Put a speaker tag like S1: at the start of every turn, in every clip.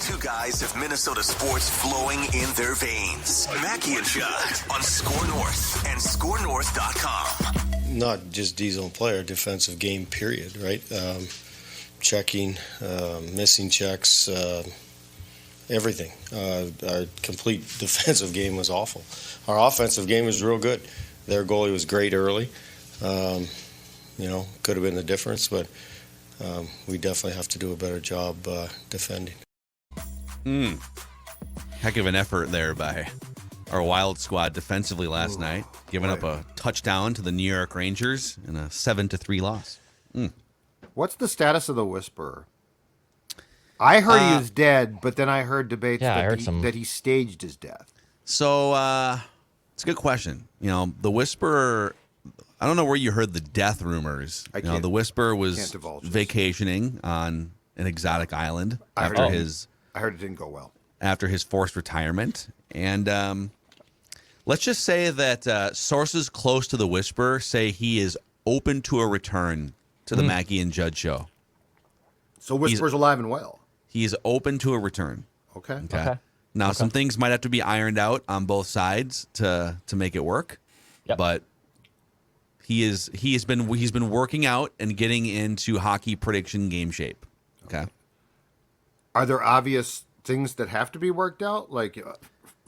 S1: Two guys of Minnesota sports flowing in their veins. Mackey and Judd on Score North and ScoreNorth.com.
S2: Not just D-zone player, defensive game, period, right? Checking, missing checks, everything. Our complete defensive game was awful. Our offensive game was real good. Their goalie was great early. Could have been the difference, but we definitely have to do a better job defending.
S3: Heck of an effort there by our Wild squad defensively last night, giving up a touchdown to the New York Rangers in a 7-3 loss.
S4: What's the status of the Whisperer? I heard he was dead, but then I heard debates that he staged his death.
S3: So it's a good question. The Whisperer, I don't know where you heard the death rumors. The Whisperer was vacationing on an exotic island I heard
S4: it didn't go well.
S3: After his forced retirement. And let's just say that sources close to the Whisperer say he is open to a return to the Mackey and Judd show.
S4: So Whisperer's alive and well.
S3: He is open to a return.
S4: Okay.
S3: Now, some things might have to be ironed out on both sides to make it work.
S5: Yep.
S3: But he's been working out and getting into hockey prediction game shape. Okay.
S4: Are there obvious things that have to be worked out, like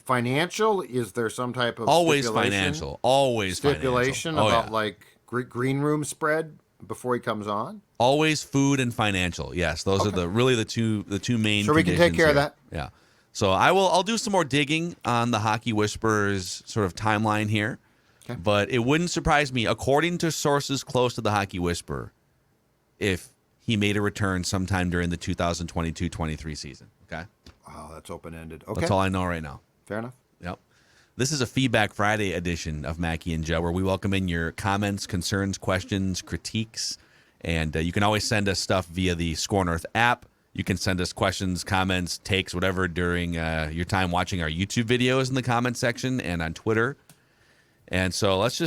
S4: financial? Is there some type of
S3: always financial
S4: about like green room spread before he comes on?
S3: Always food and financial. Yes, those are the two main.
S4: Sure, we can take care of that.
S3: Yeah. So I'll do some more digging on the Hockey Whisperers sort of timeline here. Okay. But it wouldn't surprise me, according to sources close to the Hockey Whisperer, if he made a return sometime during the 2022-23 season. Okay.
S4: Wow, that's open-ended. Okay.
S3: That's all I know right now.
S4: Fair enough.
S3: Yep. This is a Feedback Friday edition of Mackey and Judd, where we welcome in your comments, concerns, questions, critiques, and you can always send us stuff via the Score North app. You can send us questions, comments, takes, whatever during your time watching our YouTube videos in the comment section and on Twitter. And so let's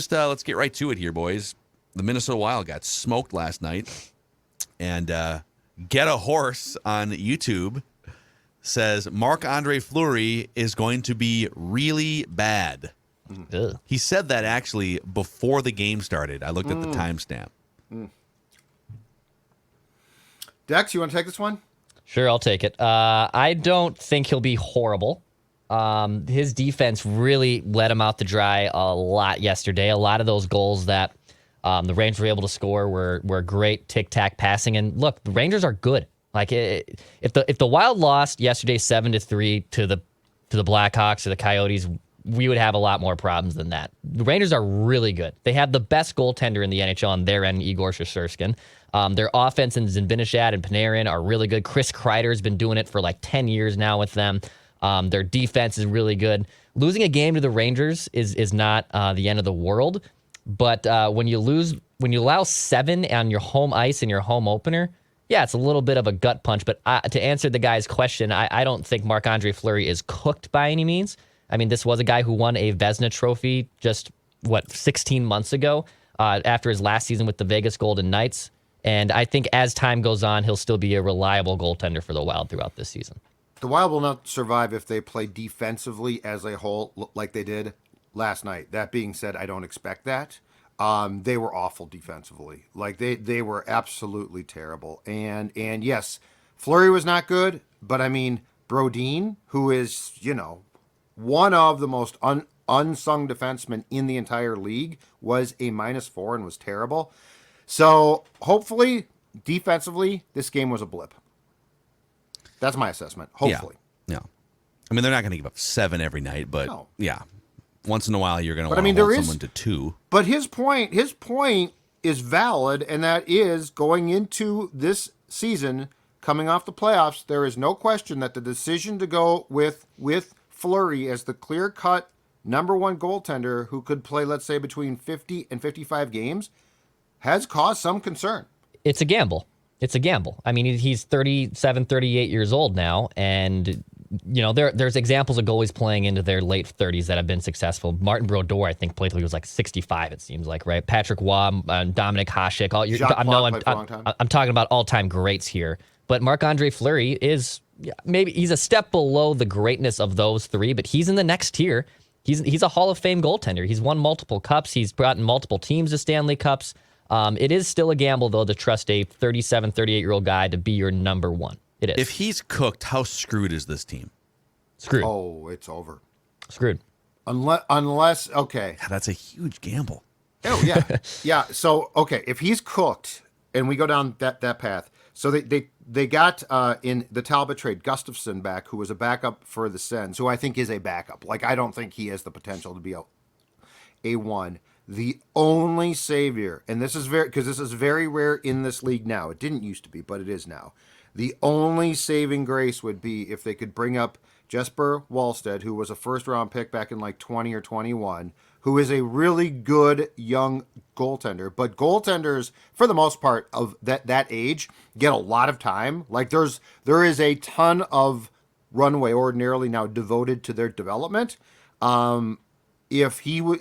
S3: get right to it here, boys. The Minnesota Wild got smoked last night. And Get a Horse on YouTube says Marc-Andre Fleury is going to be really bad.
S5: Ugh.
S3: He said that actually before the game started. I looked at the timestamp.
S4: Dex, you want to take this one?
S5: Sure, I'll take it. I don't think he'll be horrible. His defense really let him out to dry a lot yesterday. A lot of those goals that the Rangers were able to score were great tic-tac passing. And look, the Rangers are good. Like if the Wild lost yesterday 7-3 to the Blackhawks or the Coyotes, we would have a lot more problems than that. The Rangers are really good. They have the best goaltender in the NHL on their end, Igor Shesterkin. Their offense and Zibanejad and Panarin are really good. Chris Kreider's been doing it for like 10 years now with them. Their defense is really good. Losing a game to the Rangers is not the end of the world. But when you allow 7 on your home ice in your home opener, yeah, it's a little bit of a gut punch. But to answer the guy's question, I don't think Marc-Andre Fleury is cooked by any means. I mean, this was a guy who won a Vezina trophy just, 16 months ago after his last season with the Vegas Golden Knights. And I think as time goes on, he'll still be a reliable goaltender for the Wild throughout this season.
S4: The Wild will not survive if they play defensively as a whole like they did last night. That being said, I don't expect that. They were awful defensively. Like they were absolutely terrible. And yes, Fleury was not good, but I mean, Brodin, who is, one of the most unsung defensemen in the entire league, was a -4 and was terrible. So hopefully, defensively, this game was a blip. That's my assessment. Hopefully.
S3: Yeah. I mean, they're not going to give up 7 every night, but yeah, once in a while you're going to want to hold someone to 2.
S4: But his point is valid, and that is going into this season, coming off the playoffs, there is no question that the decision to go with Fleury as the clear-cut number 1 goaltender who could play, let's say, between 50 and 55 games has caused some concern.
S5: It's a gamble. I mean, he's 37, 38 years old now, and there's examples of goalies playing into their late 30s that have been successful. Martin Brodeur, I think, played till he was like 65, it seems like, right? Patrick Waugh, Dominic Hasek. I'm talking about all-time greats here. But Marc-Andre Fleury is maybe he's a step below the greatness of those three, but he's in the next tier. He's a Hall of Fame goaltender. He's won multiple cups. He's brought in multiple teams to Stanley Cups. It is still a gamble, though, to trust a 37, 38-year-old guy to be your number one. It is.
S3: If he's cooked, how screwed is this team?
S5: Screwed.
S4: Oh, it's over.
S5: Screwed.
S4: Unless okay.
S3: Yeah, that's a huge gamble.
S4: Oh yeah, yeah. So okay, if he's cooked, and we go down that path, so they got in the Talbot trade Gustafsson back, who was a backup for the Sens, who I think is a backup. Like I don't think he has the potential to be a one. The only savior, and this is very rare in this league now. It didn't used to be, but it is now. The only saving grace would be if they could bring up Jesper Wallstedt, who was a first-round pick back in like 20 or 21, who is a really good young goaltender. But goaltenders, for the most part, of that age, get a lot of time. Like there is a ton of runway ordinarily now devoted to their development. If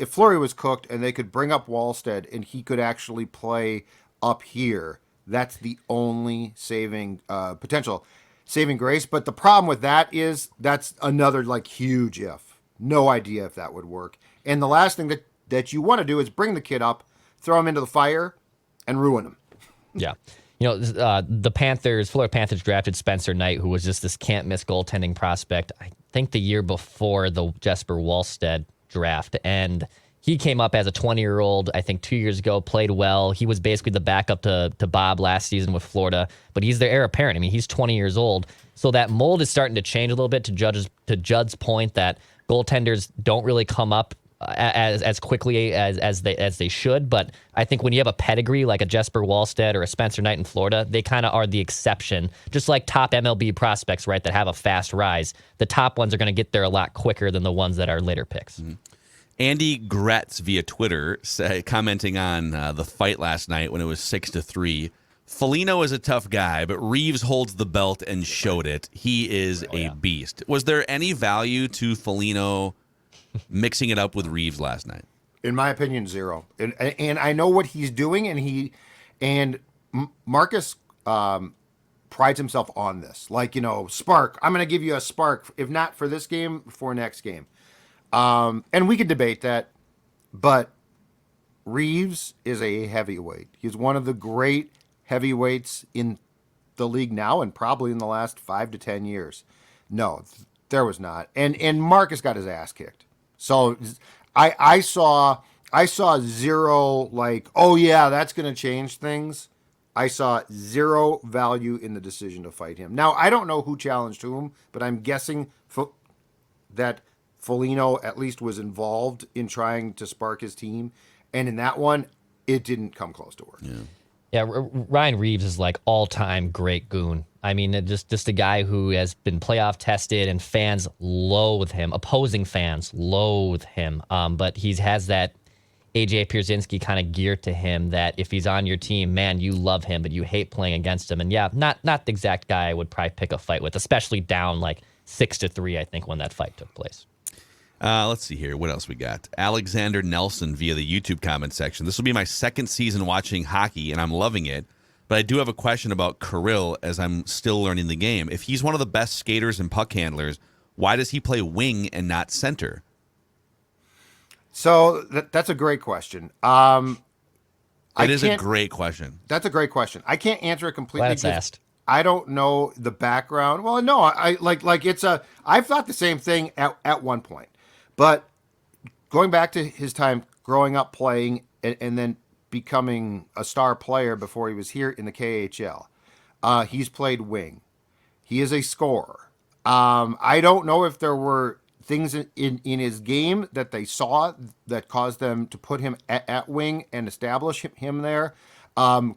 S4: Fleury was cooked and they could bring up Wallstedt and he could actually play up here, that's the only saving potential saving grace. But the problem with that is that's another like huge if. No idea if that would work. And the last thing that you want to do is bring the kid up, throw him into the fire, and ruin him.
S5: Yeah. You know, the Florida Panthers drafted Spencer Knight, who was just this can't-miss goaltending prospect, I think the year before the Jesper Wallstedt draft. And he came up as a 20-year-old, I think 2 years ago, played well. He was basically the backup to Bob last season with Florida, but he's their heir apparent. I mean, he's 20 years old. So that mold is starting to change a little bit to Judd's point that goaltenders don't really come up as quickly as they should. But I think when you have a pedigree like a Jesper Wallstedt or a Spencer Knight in Florida, they kind of are the exception. Just like top MLB prospects, right, that have a fast rise. The top ones are going to get there a lot quicker than the ones that are later picks.
S3: Mm-hmm. Andy Gretz via Twitter commenting on the fight last night when it was 6-3. Foligno is a tough guy, but Reeves holds the belt and showed it. He is a beast. Was there any value to Foligno mixing it up with Reeves last night?
S4: In my opinion, zero. And I know what he's doing, and Marcus prides himself on this. Like, spark. I'm going to give you a spark, if not for this game, for next game. And we could debate that, but Reeves is a heavyweight. He's one of the great heavyweights in the league now and probably in the last 5 to 10 years. No, there was not. And Marcus got his ass kicked. So I saw zero like, oh yeah, that's going to change things. I saw zero value in the decision to fight him. Now, I don't know who challenged whom, but I'm guessing that Foligno at least was involved in trying to spark his team. And in that one, it didn't come close to work.
S5: Yeah, Ryan Reeves is like all-time great goon. I mean, just a guy who has been playoff tested and fans loathe him. Opposing fans loathe him. But he has that AJ Pierzynski kind of gear to him that if he's on your team, man, you love him, but you hate playing against him. And yeah, not the exact guy I would probably pick a fight with, especially down like 6-3, I think, when that fight took place.
S3: Let's see here. What else we got? Alexander Nelson via the YouTube comment section. This will be my second season watching hockey, and I'm loving it. But I do have a question about Kirill as I'm still learning the game. If he's one of the best skaters and puck handlers, why does he play wing and not center?
S4: So that's a great question.
S3: It is a great question.
S4: That's a great question. I can't answer it completely.
S5: Glad it's asked.
S4: I don't know the background. Well, no, I like it's a. I've thought the same thing at one point, but going back to his time growing up playing and then becoming a star player before he was here in the KHL, he's played wing. He is a scorer. I don't know if there were things in his game that they saw that caused them to put him at wing and establish him there.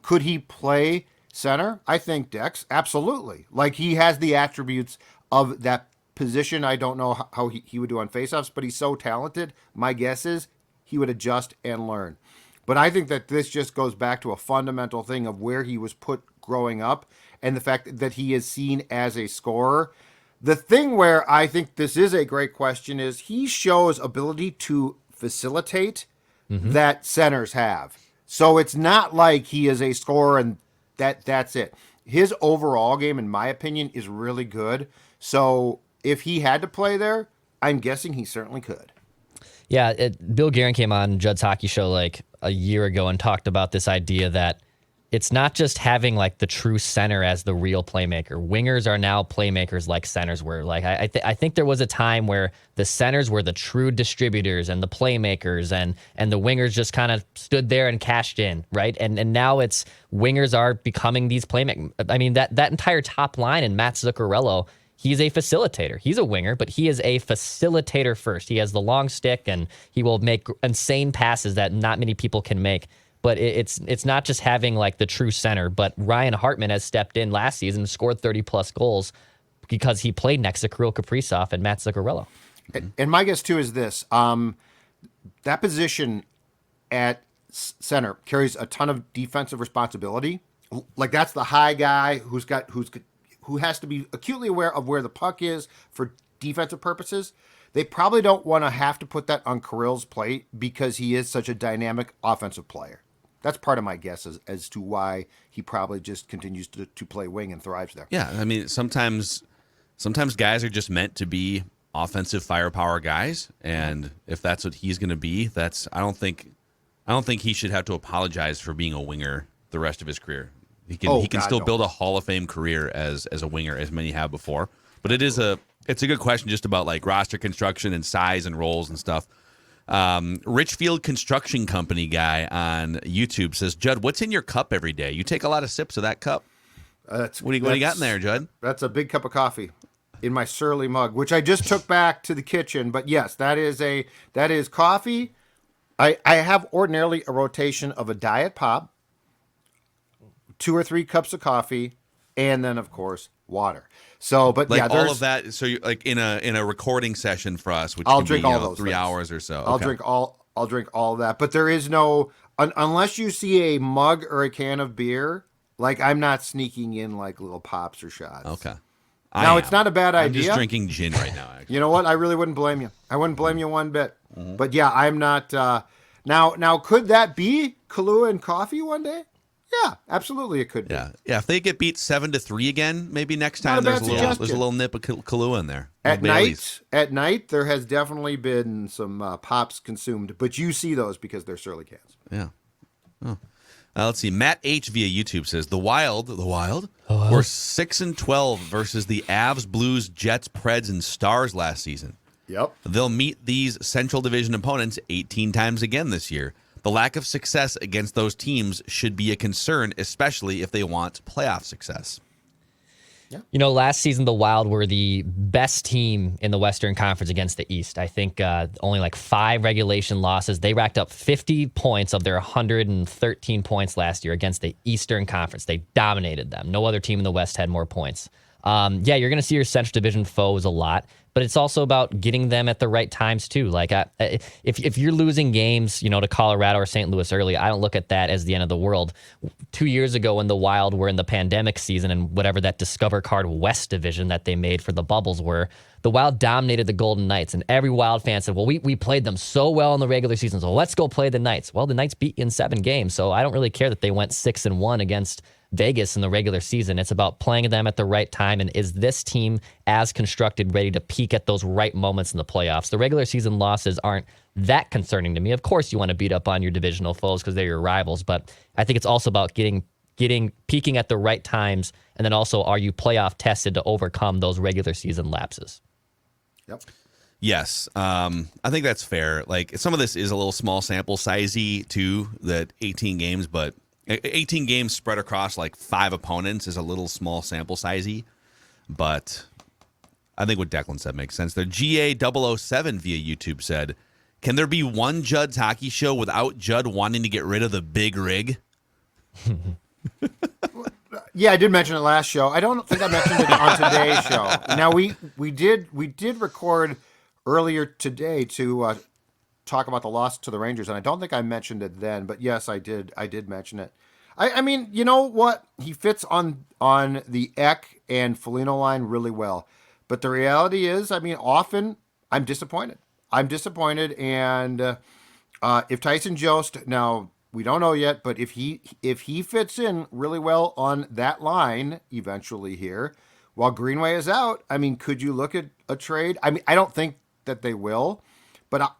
S4: Could he play center? I think Dex, absolutely. Like, he has the attributes of that position. I don't know how he would do on faceoffs, but he's so talented. My guess is he would adjust and learn. But I think that this just goes back to a fundamental thing of where he was put growing up and the fact that he is seen as a scorer. The thing where I think this is a great question is he shows ability to facilitate that centers have. So it's not like he is a scorer and that's it. his overall game, in my opinion, is really good. So if he had to play there, I'm guessing he certainly could.
S5: Yeah, Bill Guerin came on Judd's Hockey Show like a year ago and talked about this idea that it's not just having like the true center as the real playmaker. Wingers are now playmakers like centers were. Like I think there was a time where the centers were the true distributors and the playmakers, and the wingers just kind of stood there and cashed in, right? And now it's wingers are becoming these playmakers. I mean, that entire top line in Matt Zuccarello, he's a facilitator. He's a winger, but he is a facilitator first. He has the long stick, and he will make insane passes that not many people can make. But it's not just having like the true center, but Ryan Hartman has stepped in last season and scored 30-plus goals because he played next to Kirill Kaprizov and Matt Zuccarello.
S4: And my guess, too, is this. That position at center carries a ton of defensive responsibility. Like, that's the high guy who has to be acutely aware of where the puck is for defensive purposes. They probably don't want to have to put that on Kirill's plate because he is such a dynamic offensive player. That's part of my guess as to why he probably just continues to play wing and thrives there.
S3: Yeah, I mean, sometimes guys are just meant to be offensive firepower guys, and if that's what he's going to be, I don't think he should have to apologize for being a winger the rest of his career. He can still build a Hall of Fame career as a winger, as many have before. But it's a good question just about like roster construction and size and roles and stuff. Richfield Construction Company guy on YouTube says, Judd, what's in your cup every day? You take a lot of sips of that cup. What do you got in there, Judd?
S4: That's a big cup of coffee in my surly mug, which I just took back to the kitchen. But yes, that is coffee. I have ordinarily a rotation of a diet pop, 2 or 3 cups of coffee, and then of course water. So, but
S3: like
S4: yeah,
S3: all of that. So you're like in a recording session for us, which
S4: I'll
S3: can
S4: drink
S3: be
S4: all those
S3: 3
S4: things.
S3: hours or so.
S4: I'll drink all of that. But there is no unless you see a mug or a can of beer. Like, I'm not sneaking in like little pops or shots.
S3: Okay.
S4: Now it's not a bad idea.
S3: I'm just drinking gin right now. Actually.
S4: You know what? I really wouldn't blame you. I wouldn't blame you one bit. Mm-hmm. But yeah, I'm not. Now, could that be Kahlua and coffee one day? Yeah, absolutely, it could be.
S3: Yeah. If they get beat 7-3 again, maybe next time there's a little nip of Kahlua in there.
S4: At night, there has definitely been some pops consumed, but you see those because they're surly cans.
S3: Yeah. Oh. Let's see. Matt H via YouTube says the Wild were 6-12 versus the Avs, Blues, Jets, Preds, and Stars last season.
S4: Yep.
S3: They'll meet these Central Division opponents 18 times again this year. The lack of success against those teams should be a concern, especially if they want playoff success.
S5: Yeah. You know, last season, the Wild were the best team in the Western Conference against the East. I think only like 5 regulation losses. They racked up 50 points of their 113 points last year against the Eastern Conference. They dominated them. No other team in the West had more points. Yeah, you're going to see your Central Division foes a lot, but it's also about getting them at the right times too. Like if you're losing games, to Colorado or St. Louis early, I don't look at that as the end of the world. 2 years ago when the Wild were in the pandemic season and whatever that Discover Card West division that they made for the bubbles were, the Wild dominated the Golden Knights, and every Wild fan said, well, we played them so well in the regular season, so let's go play the Knights. Well, the Knights beat you in 7 games, so I don't really care that they went 6-1 against Vegas in the regular season. It's about playing them at the right time, and is this team as constructed ready to peak at those right moments in the playoffs? The regular season losses aren't that concerning to me. Of course you want to beat up on your divisional foes because they're your rivals, but I think it's also about peaking at the right times, and then also are you playoff tested to overcome those regular season lapses?
S4: Yep.
S3: Yes, I think that's fair. Like, some of this is a little small sample sizey too, that 18 games, but 18 games spread across like 5 opponents is a little small sample sizey, but I think what Declan said makes sense. The GA007 via YouTube said, can there be one Judd's Hockey Show without Judd wanting to get rid of the big rig?
S4: Yeah, I did mention it last show. I don't think I mentioned it on today's show. Now, we did record earlier today to talk about the loss to the Rangers, and I don't think I mentioned it then, but yes, I did mention it. I mean, you know what? He fits on the Ek and Foligno line really well. But the reality is, I mean, often I'm disappointed. And if Tyson Jost, now We don't know yet, but if he fits in really well on that line eventually here, while Greenway is out, I mean, could you look at a trade? I mean, I don't think that they will, but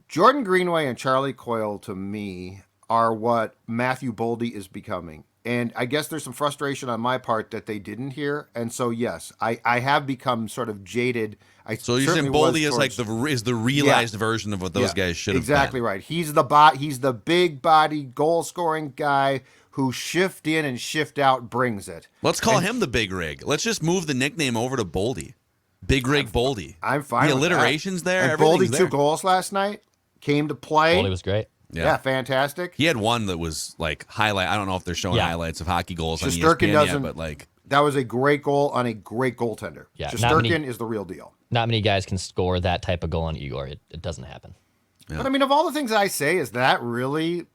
S4: Jordan Greenway and Charlie Coyle to me are what Matthew Boldy is becoming. And I guess there's some frustration on my part that they didn't hear. And so, yes, I have become sort of jaded.
S3: So you're saying Boldy is the realized version of what those guys should have been.
S4: Exactly right. He's the big body goal scoring guy who shift in and shift out brings it.
S3: Let's call him the Big Rig. Let's just move the nickname over to Boldy. Big Rig Boldy.
S4: I'm fine
S3: the
S4: with
S3: alliteration's
S4: that.
S3: there.
S4: And Boldy,
S3: there.
S4: 2 goals last night, came to play.
S5: Boldy was great.
S4: Yeah, fantastic.
S3: He had one that was like highlight. I don't know if they're showing highlights of hockey goals on
S4: Shesterkin
S3: ESPN yet, but like
S4: that was a great goal on a great goaltender.
S5: Yeah,
S4: Shesterkin is the real deal.
S5: Not many guys can score that type of goal on Igor. It doesn't happen.
S4: Yeah. But I mean, of all the things I say, is that really,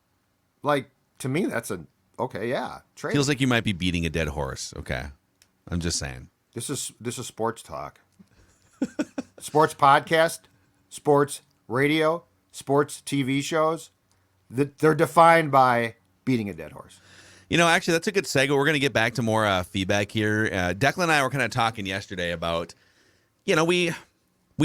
S4: like, to me, that's trade.
S3: Feels like you might be beating a dead horse. Okay, I'm just saying.
S4: This is sports talk, sports podcast, sports radio, sports TV shows. They're defined by beating a dead horse.
S3: You know, actually, that's a good segue. We're going to get back to more feedback here. Declan and I were kind of talking yesterday about, we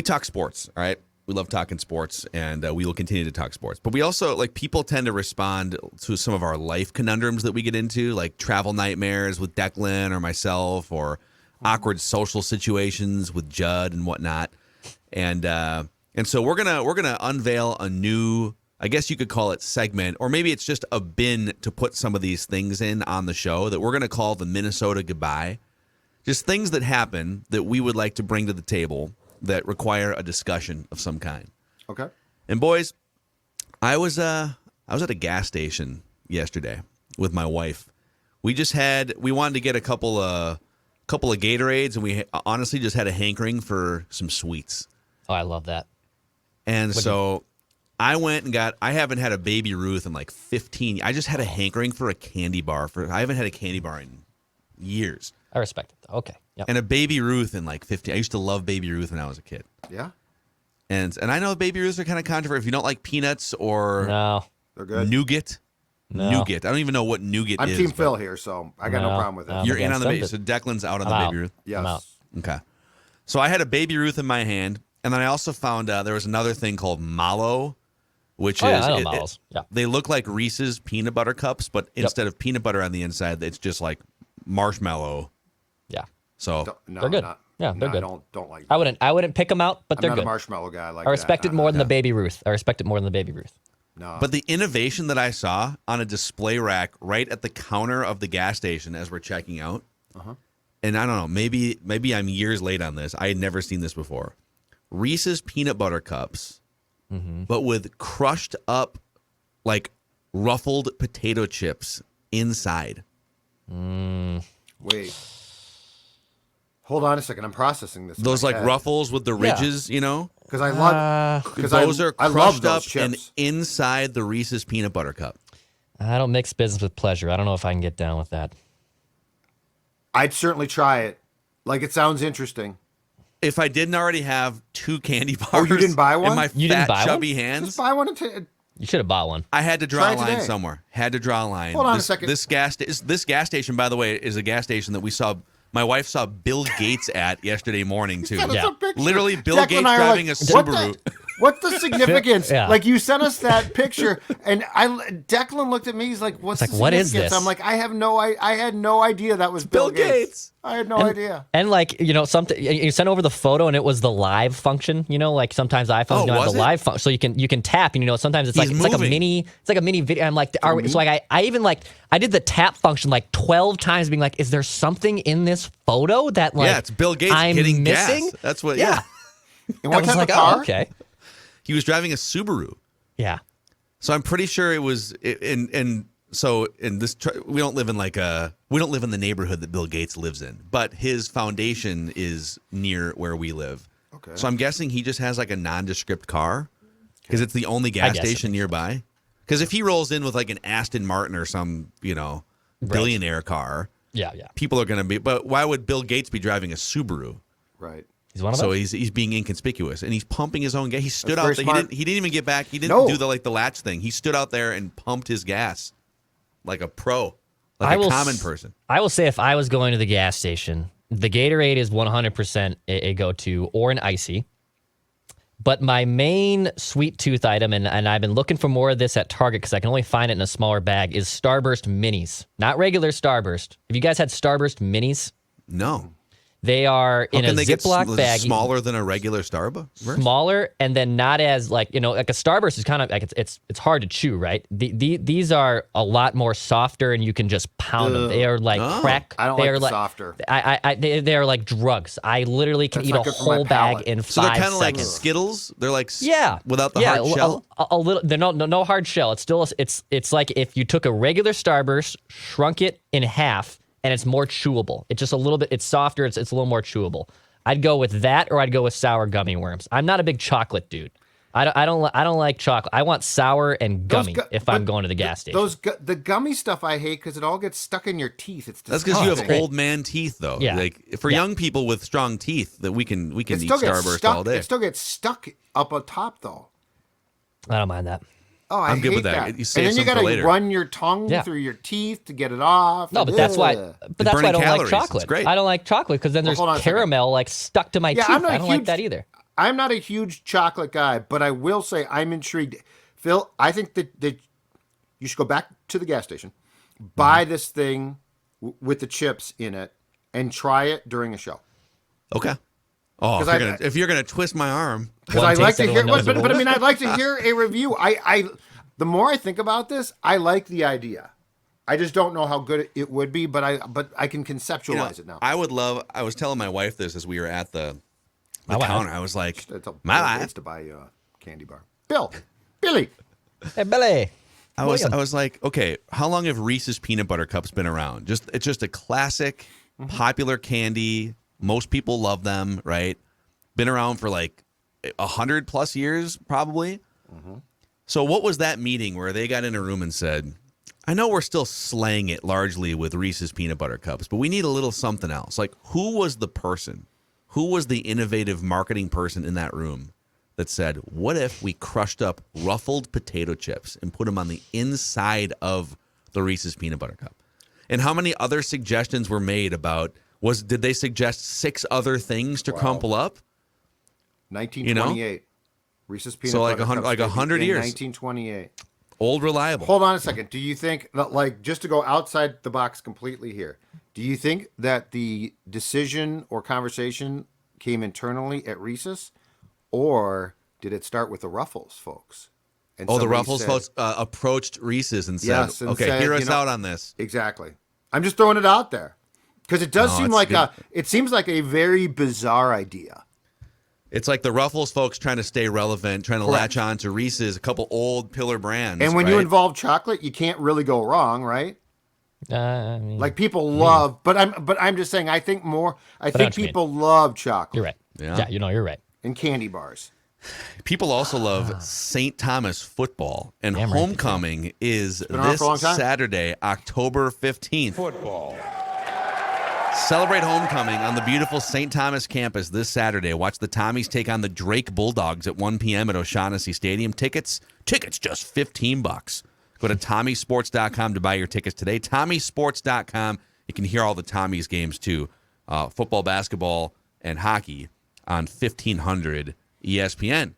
S3: talk sports, all right? We love talking sports, and we will continue to talk sports. But we also, people tend to respond to some of our life conundrums that we get into, like travel nightmares with Declan or myself, or awkward social situations with Judd and whatnot. And so we're gonna unveil a new, I guess you could call it segment, or maybe it's just a bin to put some of these things in on the show that we're going to call the Minnesota Goodbye. Just things that happen that we would like to bring to the table that require a discussion of some kind.
S4: Okay.
S3: And boys, I was at a gas station yesterday with my wife. We wanted to get a couple of Gatorades, and we honestly just had a hankering for some sweets.
S5: Oh, I love that.
S3: And so I went and I haven't had a Baby Ruth in like 15. I just had a hankering for a candy bar. I haven't had a candy bar in years.
S5: I respect it. Okay. Yep.
S3: And a Baby Ruth in like 15. I used to love Baby Ruth when I was a kid.
S4: Yeah.
S3: And I know Baby Ruths are kind of controversial. If you don't like peanuts or
S4: they're good.
S3: nougat. Nougat. I don't even know what nougat is.
S4: I'm Team Phil here, so I got no problem with that.
S3: You're in on the Baby. So Declan's out on the Baby Ruth.
S4: Yes.
S3: Okay. So I had a Baby Ruth in my hand, and then I also found there was another thing called Mallow, which they look like Reese's peanut butter cups, but instead of peanut butter on the inside, it's just like marshmallow.
S5: Yeah.
S3: So
S5: they're good. They're good.
S4: I don't like that.
S5: I wouldn't pick them out, but they're
S4: I'm
S5: good.
S4: not a marshmallow guy like
S5: I respect
S4: that.
S5: it more than the Baby Ruth.
S4: No.
S3: But the innovation that I saw on a display rack right at the counter of the gas station as we're checking out, and I don't know, maybe I'm years late on this. I had never seen this before. Reese's peanut butter cups, but with crushed up, like ruffled potato chips inside.
S4: Wait. Hold on a second. I'm processing this.
S3: Those like ruffles with the ridges,
S4: Because I love
S3: those are crushed up
S4: chips.
S3: and inside the Reese's peanut butter cup.
S5: I don't mix business with pleasure. I don't know if I can get down with that.
S4: I'd certainly try it. Like, it sounds interesting.
S3: If I didn't already have 2 candy bars,
S4: you didn't buy one?
S3: In my chubby hands,
S4: just buy one.
S5: You should have bought one.
S3: I had to draw a line somewhere. Had to draw a line.
S4: Hold on a second.
S3: This gas station, by the way, is a gas station that we saw. My wife saw Bill Gates at yesterday morning too. Literally, Bill Gates driving a Subaru.
S4: What's the significance?
S5: Yeah.
S4: Like, you sent us that picture, and Declan looked at me. He's like, "What's the
S5: what is
S4: significance?"
S5: this?
S4: I'm like, I had no idea that was Bill Gates. I had no idea.
S5: And something you sent over the photo, and it was the live function. Like sometimes iPhones don't have the live function, so you can tap, and sometimes it's like a mini video. I'm like, I did the tap function like 12 times, being like, is there something in this photo that
S3: it's Bill Gates
S5: I'm
S3: hitting
S5: missing?
S3: gas. That's what.
S5: Yeah.
S4: And what type of car?
S5: Oh, okay.
S3: He was driving a Subaru.
S5: Yeah.
S3: So I'm pretty sure it was so in this we don't live in the neighborhood that Bill Gates lives in, but his foundation is near where we live. Okay. So I'm guessing he just has like a nondescript car because it's the only gas station nearby. Because if he rolls in with like an Aston Martin or some, billionaire car,
S5: yeah,
S3: people are going to be. But why would Bill Gates be driving a Subaru?
S4: Right.
S5: He's one of
S3: so
S5: those.
S3: he's being inconspicuous, and he's pumping his own gas. He stood
S4: That's
S3: out
S4: very
S3: there.
S4: smart.
S3: He didn't even get back. He didn't do the latch thing. He stood out there and pumped his gas like a pro, like a common person.
S5: I will say, if I was going to the gas station, the Gatorade is 100% a go-to, or an icy. But my main sweet tooth item, and I've been looking for more of this at Target because I can only find it in a smaller bag, is Starburst Minis. Not regular Starburst. Have you guys had Starburst Minis?
S3: No.
S5: They are in a Ziploc bag.
S3: Smaller than a regular Starburst?
S5: Smaller, and then not as like a Starburst is kind of like it's hard to chew, right? These are a lot more softer, and you can just pound them. They are like crack.
S4: I don't
S5: they
S4: like
S5: are
S4: the softer.
S5: They are like drugs. I literally can eat a whole bag in 5 seconds.
S3: So they're kind of like Skittles. They're like without the hard shell.
S5: A little. They're no hard shell. It's still it's like if you took a regular Starburst, shrunk it in half. And it's more chewable. It's just a little bit. It's softer. It's a little more chewable. I'd go with that, or I'd go with sour gummy worms. I'm not a big chocolate dude. I don't like chocolate. I want sour and gummy if I'm going to the gas station.
S4: The gummy stuff I hate because it all gets stuck in your teeth. It's disgusting.
S3: That's because you have old man teeth, though.
S5: Yeah.
S3: Like for young people with strong teeth, that we can eat Starburst all day.
S4: It still gets stuck up on top, though.
S5: I don't mind that.
S4: Oh, I'm
S3: good with that. You save
S4: and then you
S3: some for later.
S4: Run your tongue through your teeth to get it off.
S5: No, but that's why. But that's why I don't like chocolate.
S3: It's great.
S5: I don't like chocolate because then there's caramel like stuck to my teeth. I don't like that either.
S4: I'm not a huge chocolate guy, but I will say I'm intrigued. Phil, I think that you should go back to the gas station, buy this thing with the chips in it, and try it during a show.
S3: Okay. Oh, if you're gonna twist my arm,
S4: because I like to hear. But I mean, I'd like to hear a review. The more I think about this, I like the idea. I just don't know how good it would be, but I can conceptualize it now.
S3: I was telling my wife this as we were at the counter. I was like,
S4: my wife to buy a candy bar. Billy.
S5: Hey, Billy.
S3: I was like, okay, how long have Reese's peanut butter cups been around? It's just a classic, popular candy. Most people love them, right? Been around for like 100+ years, probably. Mm-hmm. So what was that meeting where they got in a room and said, I know we're still slaying it largely with Reese's peanut butter cups, but we need a little something else. Like, who was the person? Who was the innovative marketing person in that room that said, what if we crushed up ruffled potato chips and put them on the inside of the Reese's peanut butter cup? And how many other suggestions were made about, did they suggest 6 other things to crumple up?
S4: 1928. Reese's peanut
S3: butter
S4: cups.
S3: So like 100 years.
S4: 1928.
S3: Old reliable.
S4: Hold on a second. Do you think that, like, just to go outside the box completely here, do you think that the decision or conversation came internally at Reese's, or did it start with the Ruffles folks?
S3: And the Ruffles folks approached Reese's and said, hear us out on this.
S4: Exactly. I'm just throwing it out there. Because it does seem like it seems like a very bizarre idea.
S3: It's like the Ruffles folks trying to stay relevant, trying to latch on to Reese's, a couple old pillar brands.
S4: And when you involve chocolate, you can't really go wrong, right?
S5: I mean,
S4: like people love, but I'm just saying. I think people love chocolate.
S5: You're right. Yeah, you're right.
S4: And candy bars.
S3: People also love St. Thomas football, and homecoming is this Saturday, October 15th.
S6: Football.
S3: Celebrate homecoming on the beautiful St. Thomas campus this Saturday. Watch the Tommies take on the Drake Bulldogs at 1 p.m. at O'Shaughnessy Stadium. Tickets just $15. Go to TommySports.com to buy your tickets today. TommySports.com. You can hear all the Tommies games too. Football, basketball, and hockey on 1500 ESPN.